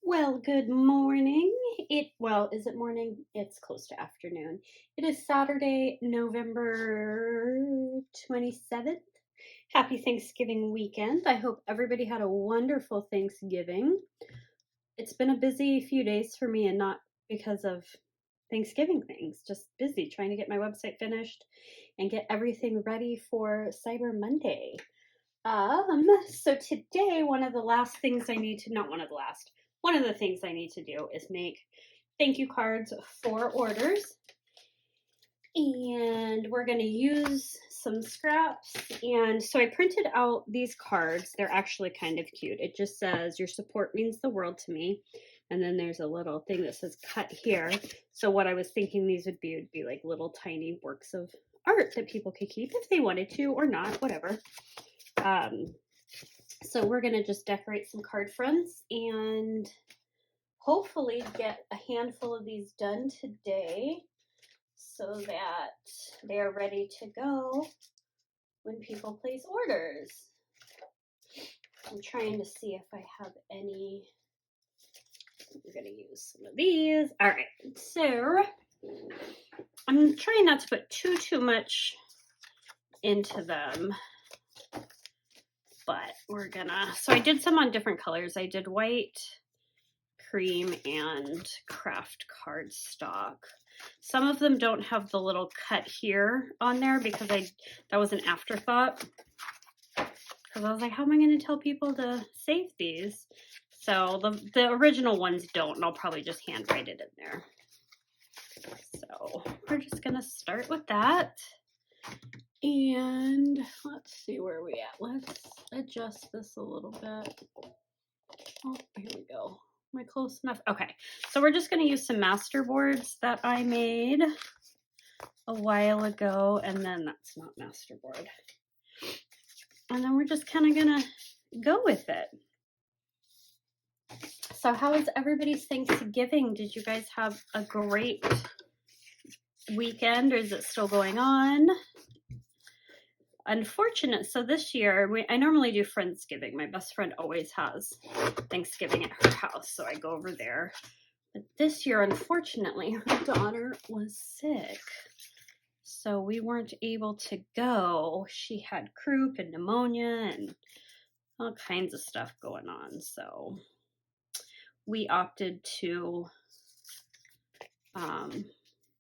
Well, good morning. Is it morning? It's close to afternoon. It is Saturday, November 27th. Happy Thanksgiving weekend. I hope everybody had a wonderful Thanksgiving. It's been a busy few days for me, and not because of Thanksgiving things, just busy trying to get my website finished and get everything ready for Cyber Monday. So today, one of the things I need to do is make thank you cards for orders. And we're going to use some scraps. And so I printed out these cards. They're actually kind of cute. It just says, "Your support means the world to me." And then there's a little thing that says "cut here." So what I was thinking these would be like little tiny works of art that people could keep if they wanted to or not, whatever. So we're going to just decorate some card fronts and hopefully get a handful of these done today so that they're ready to go when people place orders. I'm trying to see if I have any. We're going to use some of these. All right, so I'm trying not to put too much into them, but we're gonna, so I did some on different colors. I did white, cream, and craft cardstock. Some of them don't have the little cut here on there because that was an afterthought. Because I was like, how am I going to tell people to save these? So the original ones don't, and I'll probably just handwrite it in there. So we're just going to start with that. And let's see where we at. Let's adjust this a little bit. Oh, here we go. Am I close enough? Okay, so we're just going to use some master boards that I made a while ago, and then that's not masterboard. And then we're just kind of going to go with it. So how was everybody's Thanksgiving? Did you guys have a great weekend, or is it still going on? Unfortunate. So this year, I normally do Friendsgiving. My best friend always has Thanksgiving at her house, so I go over there. But this year, unfortunately, her daughter was sick, so we weren't able to go. She had croup and pneumonia and all kinds of stuff going on, so we opted to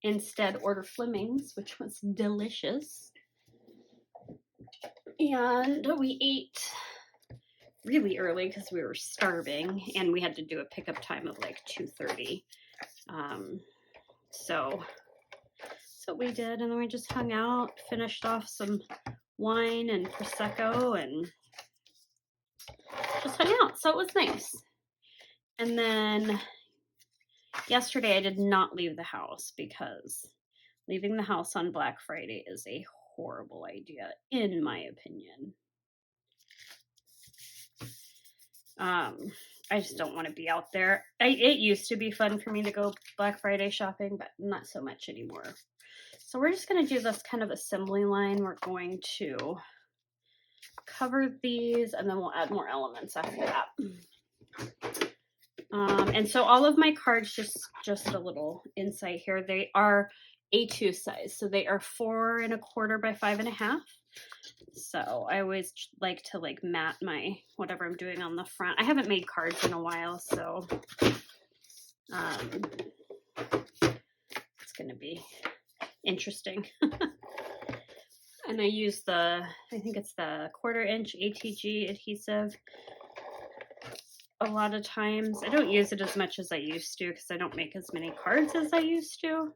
instead order Fleming's, which was delicious. And we ate really early because we were starving, and we had to do a pickup time of like 2:30. So we did, and then we just hung out, finished off some wine and Prosecco, and just hung out. So it was nice. And then yesterday I did not leave the house because leaving the house on Black Friday is a horrible idea, in my opinion. I just don't want to be out there. It used to be fun for me to go Black Friday shopping, but not so much anymore. So we're just going to do this kind of assembly line. We're going to cover these, and then we'll add more elements after that. And so all of my cards, just a little insight here, they are A2 size. So they are 4 1/4 by 5 1/2. So I always like to mat my whatever I'm doing on the front. I haven't made cards in a while, so it's going to be interesting. And I use I think it's the 1/4 inch ATG adhesive a lot of times. I don't use it as much as I used to because I don't make as many cards as I used to.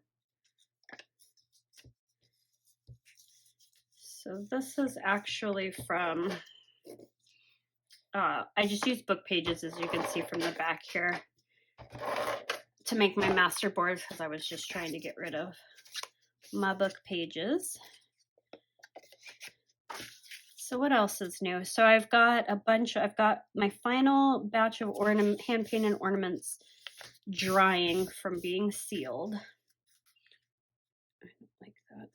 So this is actually from, I just use book pages, as you can see from the back here, to make my master board because I was just trying to get rid of my book pages. So what else is new? So I've got my final batch of hand-painted ornaments drying from being sealed. I don't like that.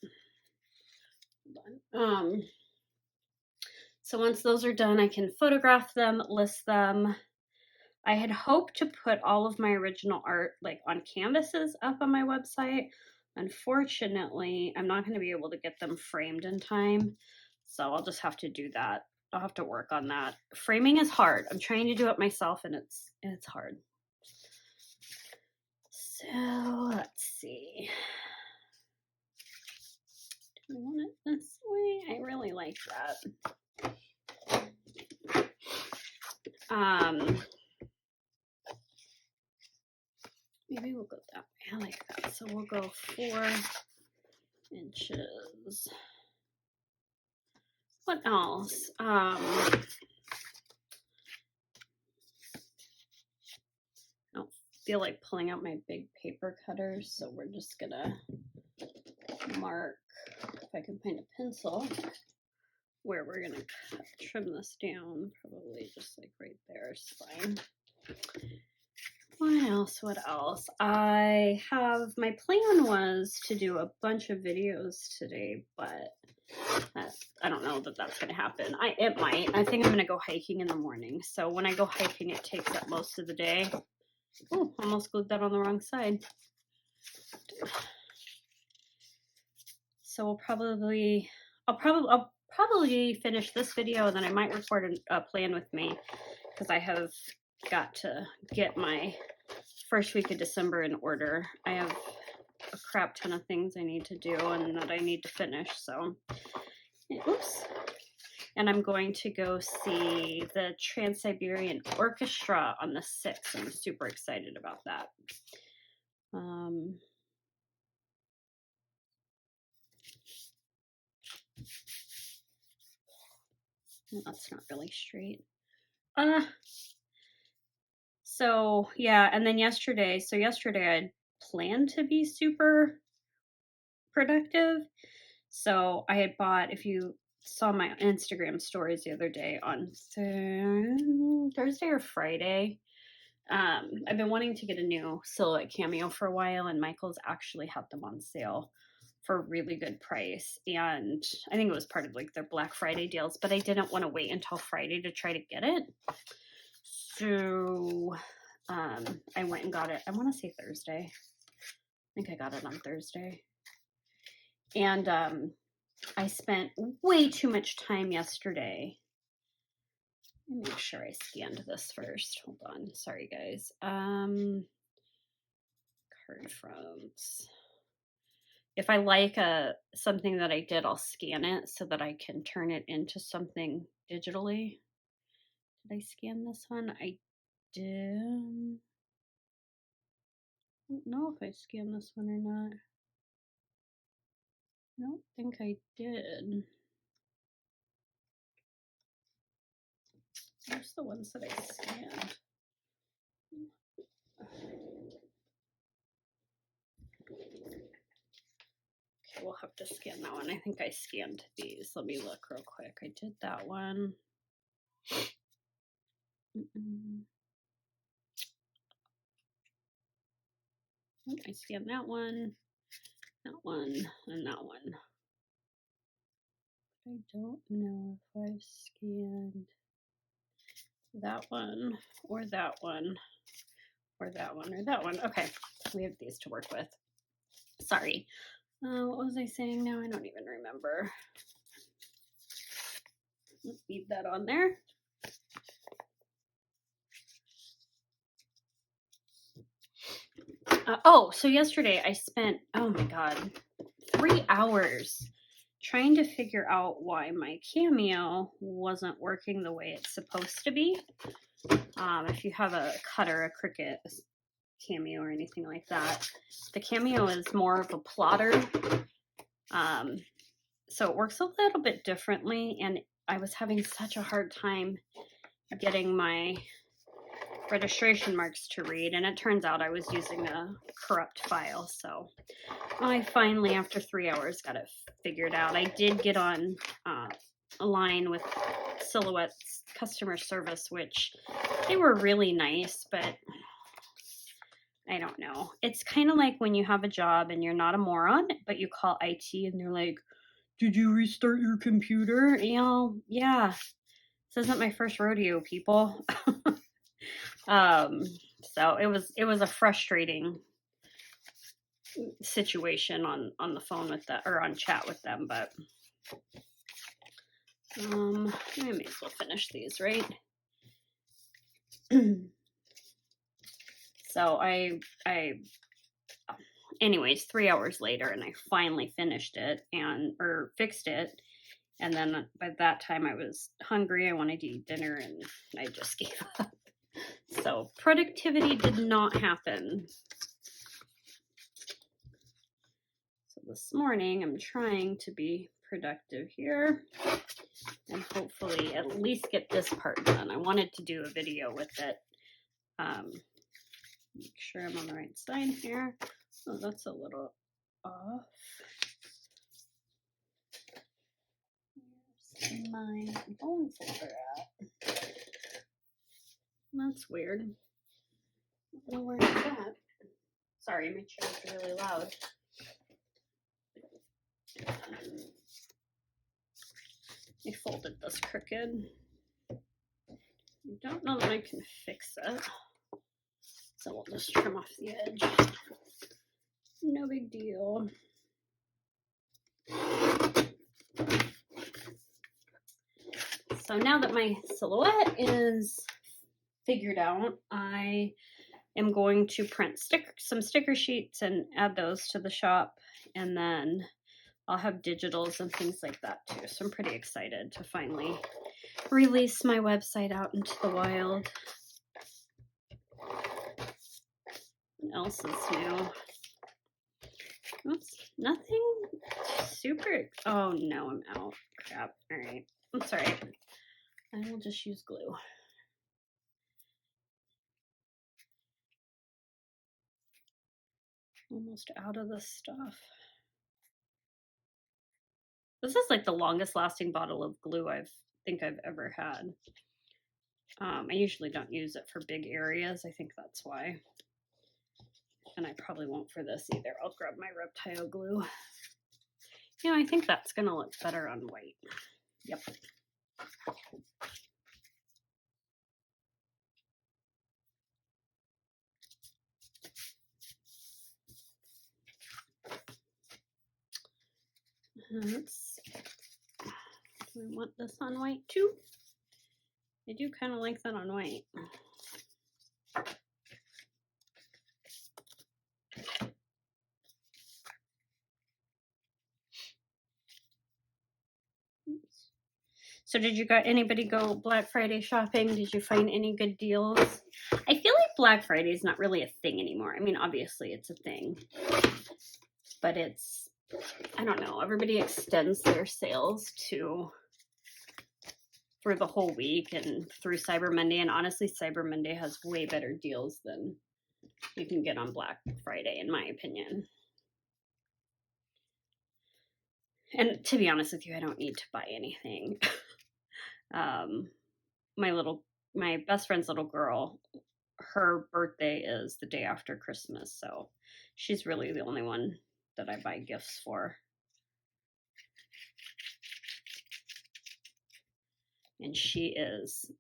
So once those are done, I can photograph them, list them. I had hoped to put all of my original art like on canvases up on my website. Unfortunately, I'm not going to be able to get them framed in time, so I'll just have to do that. I'll have to work on that. Framing is hard. I'm trying to do it myself, and it's hard. So let's see. Do I want it this way? I really like that. Maybe we'll go that way. I like that. So we'll go 4 inches. What else? I don't feel like pulling out my big paper cutters, so we're just gonna mark, if I can find a pencil, where we're gonna trim this down. Probably just like right there is fine. What else? I have, my plan was to do a bunch of videos today, but I don't know that that's going to happen. It might. I think I'm going to go hiking in the morning. So when I go hiking, it takes up most of the day. Oh, almost glued that on the wrong side. So I'll probably finish this video, and then I might record a plan with me, because I have got to get my first week of December in order. I have a crap ton of things I need to do and that I need to finish, so oops. And I'm going to go see the Trans-Siberian Orchestra on the 6th. I'm super excited about that. That's not really straight. So yeah, and then yesterday I planned to be super productive. So I had bought, if you saw my Instagram stories the other day on Thursday or Friday, I've been wanting to get a new silhouette cameo for a while, and Michael's actually had them on sale for a really good price. And I think it was part of like their Black Friday deals, but I didn't want to wait until Friday to try to get it. So I went and got it. I want to say Thursday. I think I got it on Thursday. And I spent way too much time yesterday. Let me make sure I scanned this first. Hold on. Sorry, guys. Card fronts. If I like something that I did, I'll scan it so that I can turn it into something digitally. Did I scan this one? I did. I don't know if I scanned this one or not. I don't think I did. Where's the ones that I scanned? Okay, we'll have to scan that one. I think I scanned these. Let me look real quick. I did that one. I scanned that one, and that one. I don't know if I scanned that one, or that one, or that one, or that one. Okay, we have these to work with. Sorry. What was I saying now? I don't even remember. Let's leave that on there. So yesterday I spent, oh my God, 3 hours trying to figure out why my Cameo wasn't working the way it's supposed to be. If you have a cutter, a Cricut Cameo or anything like that, the Cameo is more of a plotter. So it works a little bit differently, and I was having such a hard time getting my registration marks to read, and it turns out I was using a corrupt file. So I finally, after 3 hours, got it figured out. I did get on a line with Silhouette's customer service, which they were really nice, but I don't know. It's kind of like when you have a job and you're not a moron, but you call IT and they're like, "Did you restart your computer?" Yeah. This isn't my first rodeo, people. So it was a frustrating situation on the phone with that, or on chat with them, but I may as well finish these, right? So anyways, 3 hours later, and I finally finished it or fixed it. And then by that time I was hungry. I wanted to eat dinner and I just gave up. So productivity did not happen. So this morning I'm trying to be productive here and hopefully at least get this part done. I wanted to do a video with it. Make sure I'm on the right side here. Oh, that's a little off. Where's my phone folder at? That's weird. I don't know where it's at. Sorry, my chair is really loud. I folded this crooked. I don't know that I can fix it. So we'll just trim off the edge. No big deal. So now that my silhouette is figured out, I am going to print some sticker sheets and add those to the shop, and then I'll have digitals and things like that too. So I'm pretty excited to finally release my website out into the wild. What else is new? Oops, nothing super. Oh no, I'm out. Crap. All right. That's all right. I will just use glue. Almost out of this stuff. This is like the longest lasting bottle of glue I think I've ever had. I usually don't use it for big areas. I think that's why. And I probably won't for this either. I'll grab my Reptile glue. You know, I think that's going to look better on white. Yep. Let's see. Do we want this on white too? I do kind of like that on white. So did anybody go Black Friday shopping? Did you find any good deals? I feel like Black Friday is not really a thing anymore. I mean, obviously it's a thing, but it's, I don't know, everybody extends their sales for the whole week and through Cyber Monday. And honestly, Cyber Monday has way better deals than you can get on Black Friday, in my opinion. And to be honest with you, I don't need to buy anything. My best friend's little girl, her birthday is the day after Christmas, so she's really the only one that I buy gifts for. And she is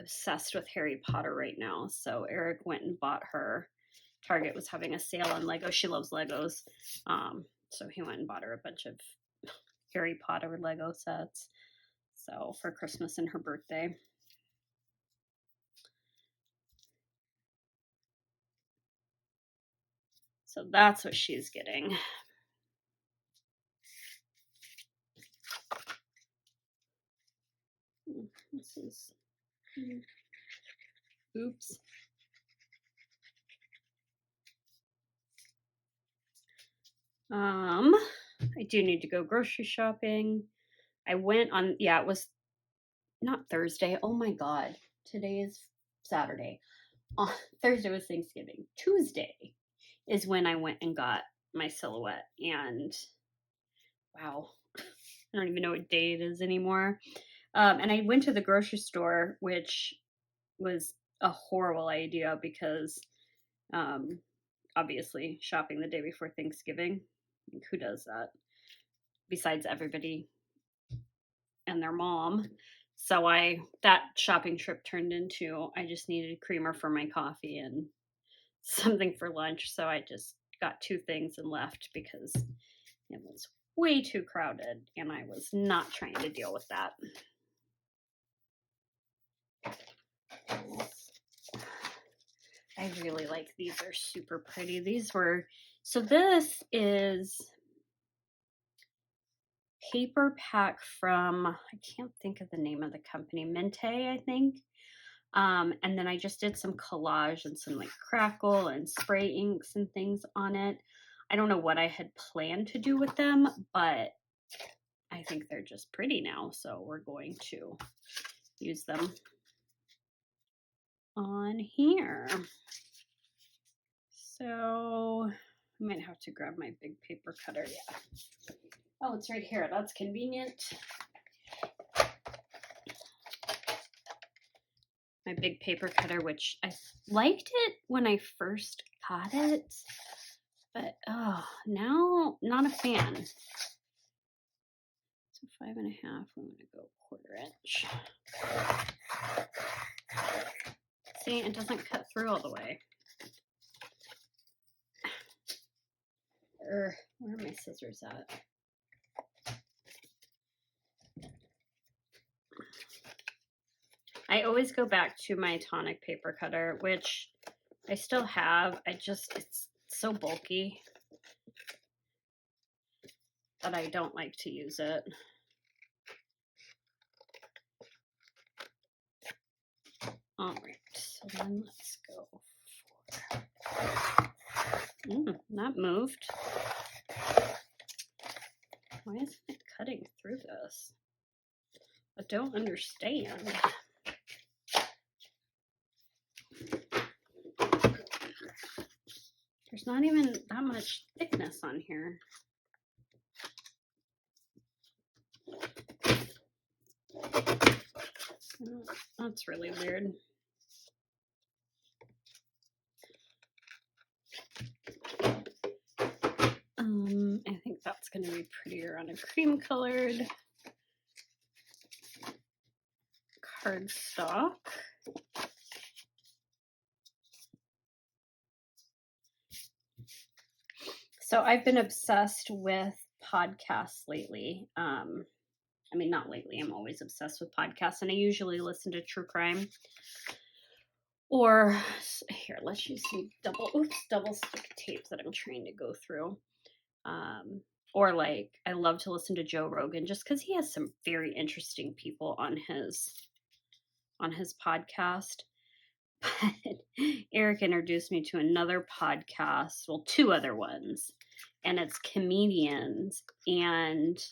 obsessed with Harry Potter right now, so Eric went and bought her. Target was having a sale on Lego. She loves Legos, so he went and bought her a bunch of Harry Potter Lego sets, so for Christmas and her birthday. So that's what she's getting. This is, oops. I do need to go grocery shopping. I went on, it was not Thursday. Oh my God. Today is Saturday. Thursday was Thanksgiving. Tuesday is when I went and got my silhouette. And wow, I don't even know what day it is anymore. And I went to the grocery store, which was a horrible idea because obviously shopping the day before Thanksgiving, like, who does that besides everybody and their mom? So that shopping trip turned into, I just needed creamer for my coffee and something for lunch. So I just got 2 things and left because it was way too crowded and I was not trying to deal with that. I really like these. They're super pretty. So this is paper pack from, I can't think of the name of the company, Mente, I think. And then I just did some collage and some like crackle and spray inks and things on it. I don't know what I had planned to do with them, but I think they're just pretty now. So we're going to use them on here. So I might have to grab my big paper cutter. Yeah. Oh, it's right here. That's convenient. My big paper cutter, which I liked it when I first got it, but now not a fan. So 5.5, I'm gonna go 1/4 inch. See, it doesn't cut through all the way. Where are my scissors at? I always go back to my tonic paper cutter, which I still have. It's so bulky that I don't like to use it. All right, so then let's go for, that moved. Why isn't it cutting through this? I don't understand. There's not even that much thickness on here. That's really weird. I think that's going to be prettier on a cream colored cardstock. So I've been obsessed with podcasts lately. I mean, not lately. I'm always obsessed with podcasts, and I usually listen to true crime. Or here, let's use some double stick tape that I'm trying to go through. Or like, I love to listen to Joe Rogan just because he has some very interesting people on his podcast. But Eric introduced me to another podcast, well, 2 other ones, and it's comedians, and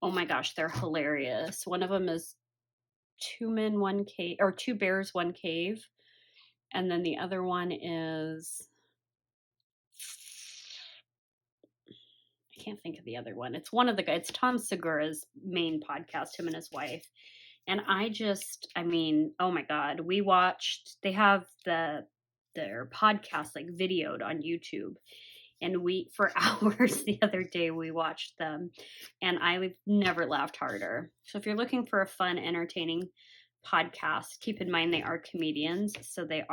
oh my gosh, they're hilarious. One of them is 2 Men, 1 Cave, or 2 Bears, 1 Cave, and then the other one is, I can't think of the other one. It's one of the guys. It's Tom Segura's main podcast, him and his wife. And I mean, oh my God, they have their podcast like videoed on YouTube. And for hours the other day, we watched them. And I've never laughed harder. So if you're looking for a fun, entertaining podcast, keep in mind they are comedians. So they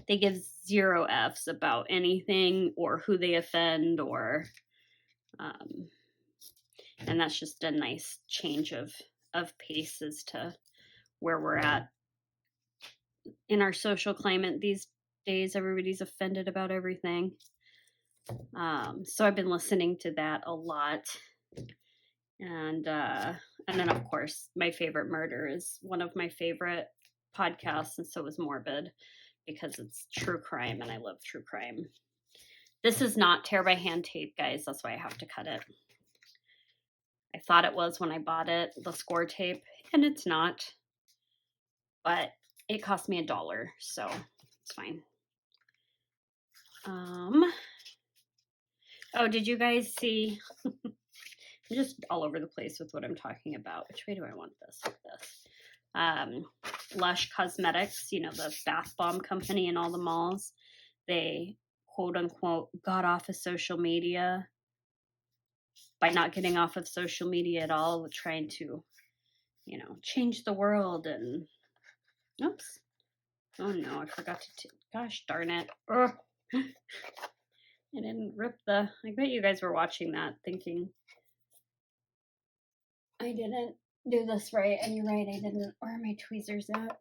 give 0 Fs about anything or who they offend and that's just a nice change of paces to where we're at in our social climate these days. Everybody's offended about everything. So I've been listening to that a lot. And then of course my favorite murder is one of my favorite podcasts, and so is Morbid, because it's true crime and I love true crime. This is not tear by hand tape, guys. That's why I have to cut it. I thought it was when I bought it, the score tape, and it's not. But it cost me $1, so it's fine. Oh, did you guys see? I'm just all over the place with what I'm talking about. Which way do I want this? Like this. Lush Cosmetics, the bath bomb company in all the malls. They quote unquote got off of social media by not getting off of social media at all, trying to change the world and, oops. Oh no, I forgot to, gosh darn it. Ugh. I didn't rip I bet you guys were watching that thinking, I didn't do this right, and you're right, I didn't. Where are my tweezers at?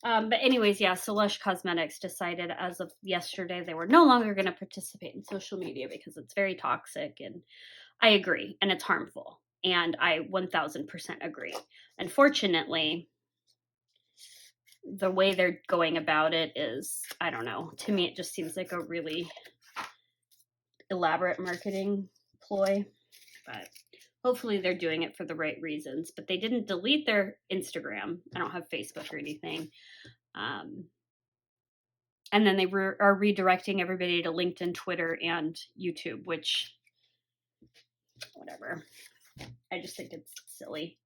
But anyways, yeah, so Lush Cosmetics decided as of yesterday they were no longer going to participate in social media because it's very toxic, and I agree, and it's harmful, and I 1000% agree. Unfortunately, the way they're going about it is, I don't know, to me it just seems like a really elaborate marketing ploy, but hopefully they're doing it for the right reasons. But they didn't delete their Instagram. I don't have Facebook or anything. And then they are redirecting everybody to LinkedIn, Twitter, and YouTube, which, whatever. I just think it's silly.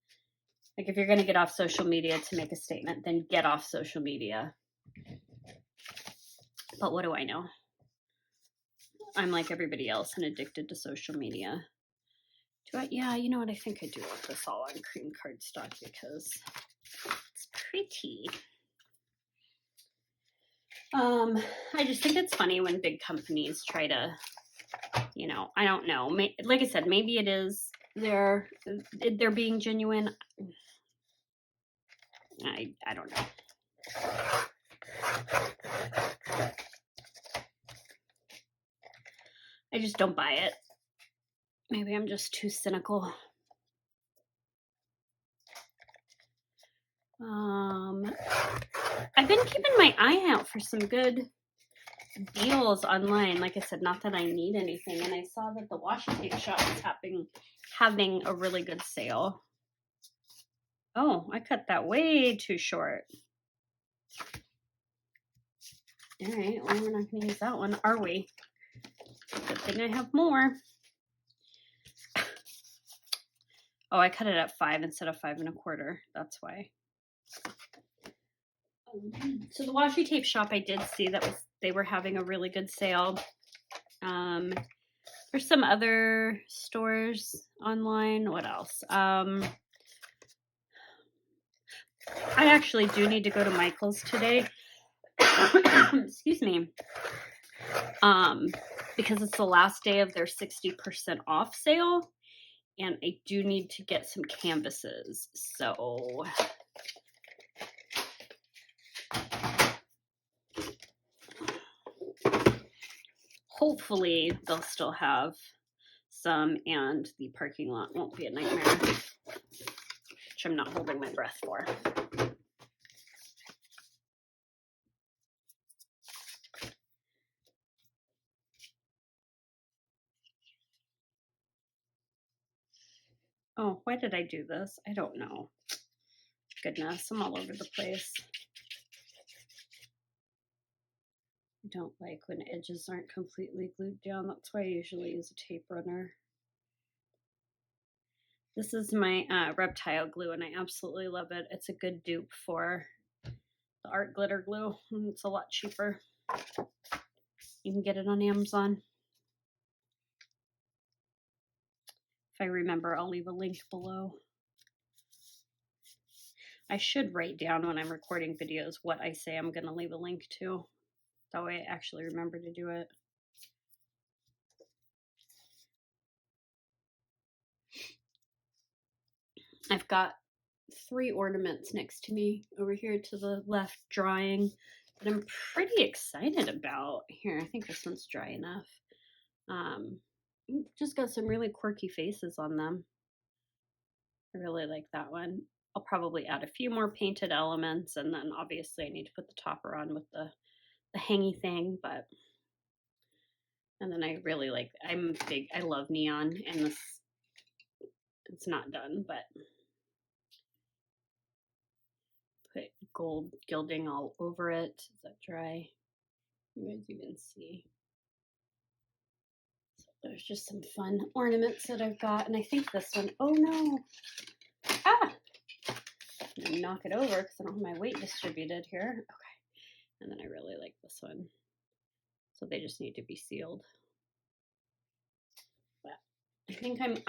Like, if you're going to get off social media to make a statement, then get off social media. But what do I know? I'm like everybody else and addicted to social media. Yeah, you know what? I think I do want this all on cream cardstock because it's pretty. I just think it's funny when big companies try to, I don't know. Like I said, maybe it is they're being genuine. I don't know. I just don't buy it. Maybe I'm just too cynical. I've been keeping my eye out for some good deals online. Like I said, not that I need anything. And I saw that the washi tape shop is having a really good sale. Oh, I cut that way too short. All right, well, we're not going to use that one, are we? Good thing I have more. Oh, I cut it at 5 instead of 5 1/4. That's why. So the washi tape shop, I did see they were having a really good sale. There's some other stores online. What else? I actually do need to go to Michael's today. Excuse me. Because it's the last day of their 60% off sale, and I do need to get some canvases. So hopefully they'll still have some, and the parking lot won't be a nightmare, which I'm not holding my breath for. Oh, why did I do this? I don't know. Goodness, I'm all over the place. I don't like when edges aren't completely glued down. That's why I usually use a tape runner. This is my reptile glue, and I absolutely love it. It's a good dupe for the art glitter glue. It's a lot cheaper. You can get it on Amazon. If I remember, I'll leave a link below. I should write down when I'm recording videos what I say I'm going to leave a link to. That way I actually remember to do it. I've got 3 ornaments next to me over here to the left drying that I'm pretty excited about. Here, I think this one's dry enough. Just got some really quirky faces on them. I really like that one. I'll probably add a few more painted elements, and then obviously I need to put the topper on with the hangy thing, and then I really like, I love neon, and this, it's not done, but put gold gilding all over it. Is that dry? You guys even see. So there's just some fun ornaments that I've got, and I think this one, oh no, I'm gonna knock it over because I don't have my weight distributed here. Okay, and then I really like this one. So they just need to be sealed. But I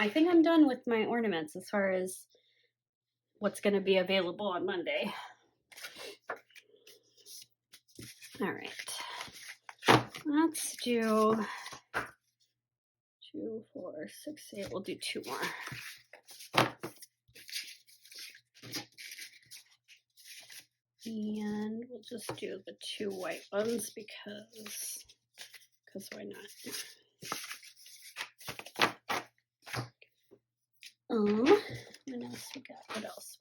think I'm done with my ornaments as far as what's going to be available on Monday. All right. Let's do 2, 4, 6, 8. We'll do 2 more. And we'll just do the 2 white ones because why not? What else we got? What else?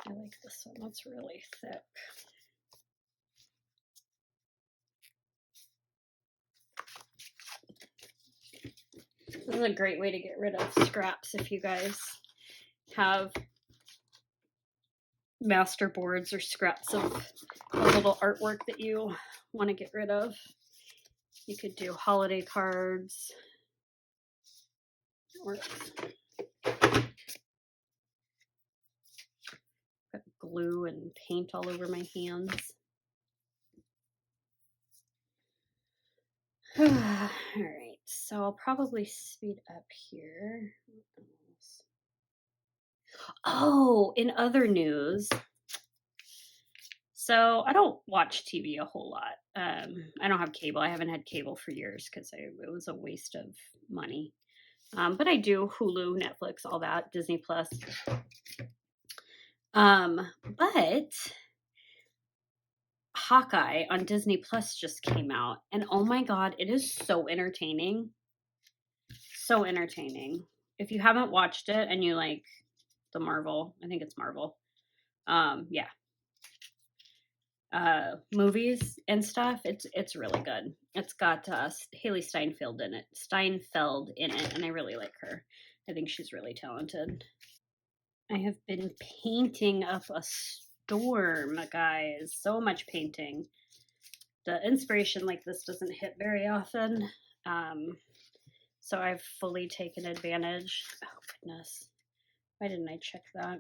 I like this one. That's really thick. This is a great way to get rid of scraps if you guys have master boards or scraps of a little artwork that you want to get rid of. You could do holiday cards or put glue and paint all over my hands. All right, so I'll probably speed up here. Oh, in other news, so I don't watch TV a whole lot. I don't have cable. I haven't had cable for years because it was a waste of money. But I do Hulu, Netflix, all that, Disney Plus. But Hawkeye on Disney Plus just came out, and oh my God, it is so entertaining. So entertaining. If you haven't watched it and you like the Marvel, I think it's Marvel. Movies and stuff, it's really good. It's got Haley Steinfeld in it, and I really like her. I think she's really talented. I have been painting up a storm, guys. So much painting. The inspiration like this doesn't hit very often. So I've fully taken advantage. Oh goodness. Why didn't I check that?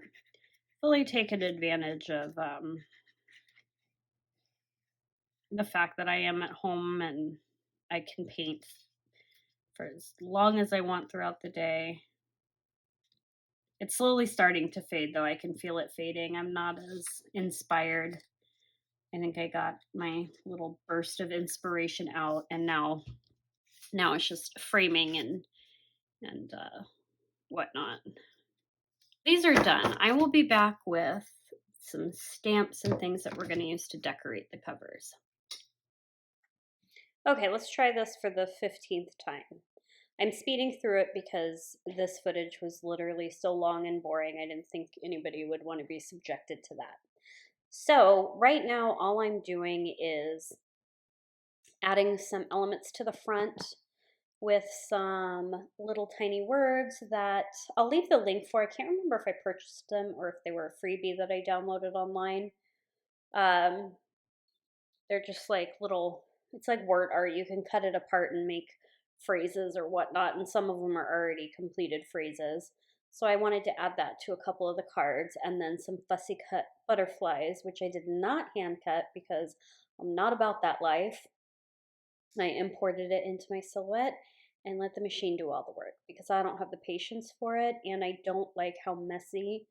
Fully taken advantage of the fact that I am at home and I can paint for as long as I want throughout the day. It's slowly starting to fade, though. I can feel it fading. I'm not as inspired. I think I got my little burst of inspiration out, and now it's just framing and whatnot. These are done. I will be back with some stamps and things that we're going to use to decorate the covers. Okay, let's try this for the 15th time. I'm speeding through it because this footage was literally so long and boring. I didn't think anybody would want to be subjected to that. So right now, all I'm doing is adding some elements to the front with some little tiny words that I'll leave the link for. I can't remember if I purchased them or if they were a freebie that I downloaded online. They're just like little, it's like word art. You can cut it apart and make phrases or whatnot, and some of them are already completed phrases. So I wanted to add that to a couple of the cards, and then some fussy cut butterflies, which I did not hand cut because I'm not about that life. I imported it into my silhouette and let the machine do all the work because I don't have the patience for it, and I don't like how messy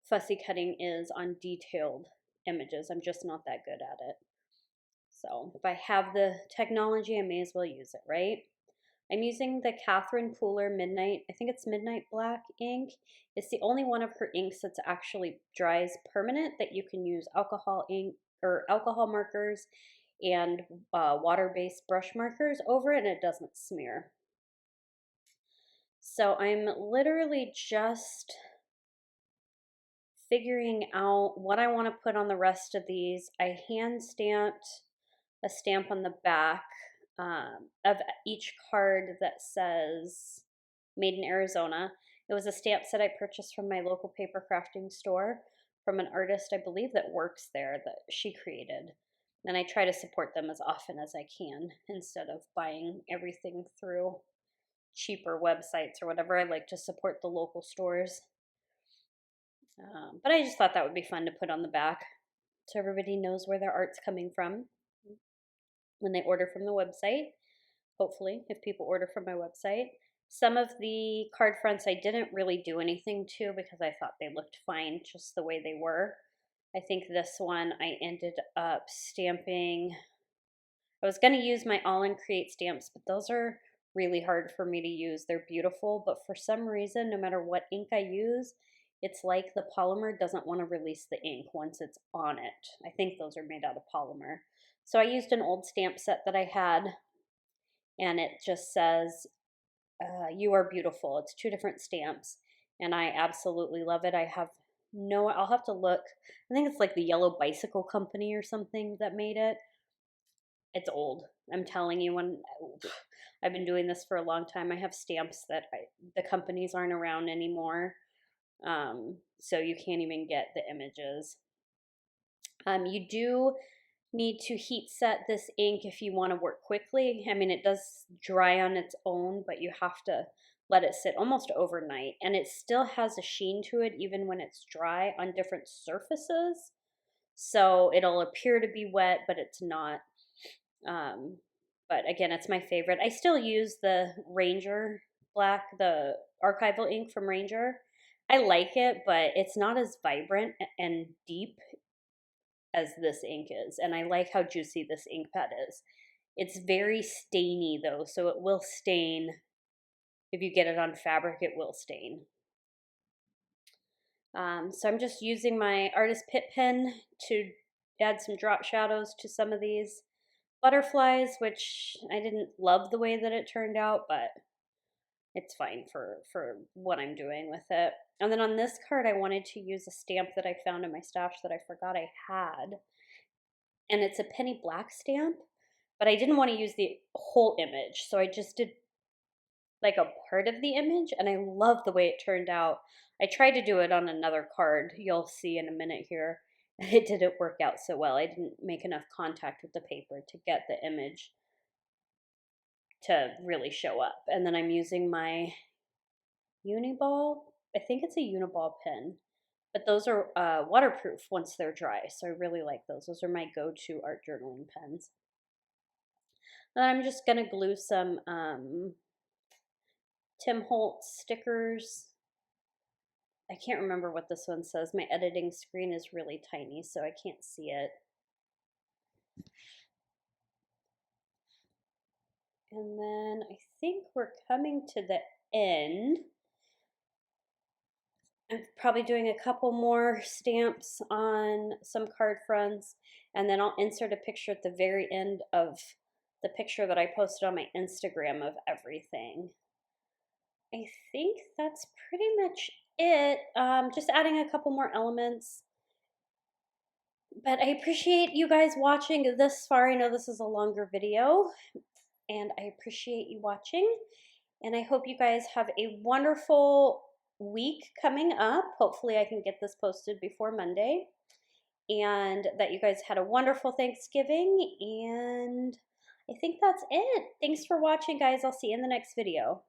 fussy cutting is on detailed images. I'm just not that good at it. So if I have the technology, I may as well use it, right? I'm using the Catherine Pooler Midnight, I think it's Midnight Black ink. It's the only one of her inks that's actually dries permanent, that you can use alcohol ink or alcohol markers and water-based brush markers over it, and it doesn't smear. So I'm literally just figuring out what I want to put on the rest of these. I hand stamped a stamp on the back of each card that says Made in Arizona. It was a stamp set I purchased from my local paper crafting store from an artist, I believe, that works there, that she created. And I try to support them as often as I can instead of buying everything through cheaper websites or whatever. I like to support the local stores. But I just thought that would be fun to put on the back so everybody knows where their art's coming from when they order from the website. Hopefully, if people order from my website. Some of the card fronts I didn't really do anything to because I thought they looked fine just the way they were. I think this one I ended up stamping. I was going to use my All In Create stamps, but those are really hard for me to use. They're beautiful, but for some reason, no matter what ink I use, it's like the polymer doesn't want to release the ink once it's on it. I think those are made out of polymer. So I used an old stamp set that I had, and it just says, "You are beautiful." It's 2 different stamps, and I absolutely love it. I'll have to look. I think it's like the Yellow Bicycle Company or something that made it. It's old. I'm telling you, I've been doing this for a long time. I have stamps that the companies aren't around anymore, so you can't even get the images. You do need to heat set this ink if you want to work quickly. I mean, it does dry on its own, but you have to let it sit almost overnight, and it still has a sheen to it even when it's dry on different surfaces. So it'll appear to be wet, but it's not. But again, it's my favorite. I still use the Ranger black, the archival ink from Ranger. I like it, but it's not as vibrant and deep as this ink is. And I like how juicy this ink pad is. It's very stainy though, so it will stain. If you get it on fabric, it will stain. So I'm just using my Artist Pit pen to add some drop shadows to some of these butterflies, which I didn't love the way that it turned out, but it's fine for what I'm doing with it. And then on this card, I wanted to use a stamp that I found in my stash that I forgot I had. And it's a penny black stamp, but I didn't want to use the whole image. So I just did like a part of the image, and I love the way it turned out. I tried to do it on another card, you'll see in a minute here, and it didn't work out so well. I didn't make enough contact with the paper to get the image to really show up. And then I'm using my Uniball. I think it's a Uniball pen, but those are waterproof once they're dry, so I really like those. Those are my go-to art journaling pens. And I'm just gonna glue some Tim Holtz stickers. I can't remember what this one says. My editing screen is really tiny, so I can't see it. And then I think we're coming to the end. I'm probably doing a couple more stamps on some card fronts, and then I'll insert a picture at the very end of the picture that I posted on my Instagram of everything. I think that's pretty much it. Just adding a couple more elements. But I appreciate you guys watching this far. I know this is a longer video, and I appreciate you watching. And I hope you guys have a wonderful week coming up. Hopefully I can get this posted before Monday. And that you guys had a wonderful Thanksgiving. And I think that's it. Thanks for watching, guys. I'll see you in the next video.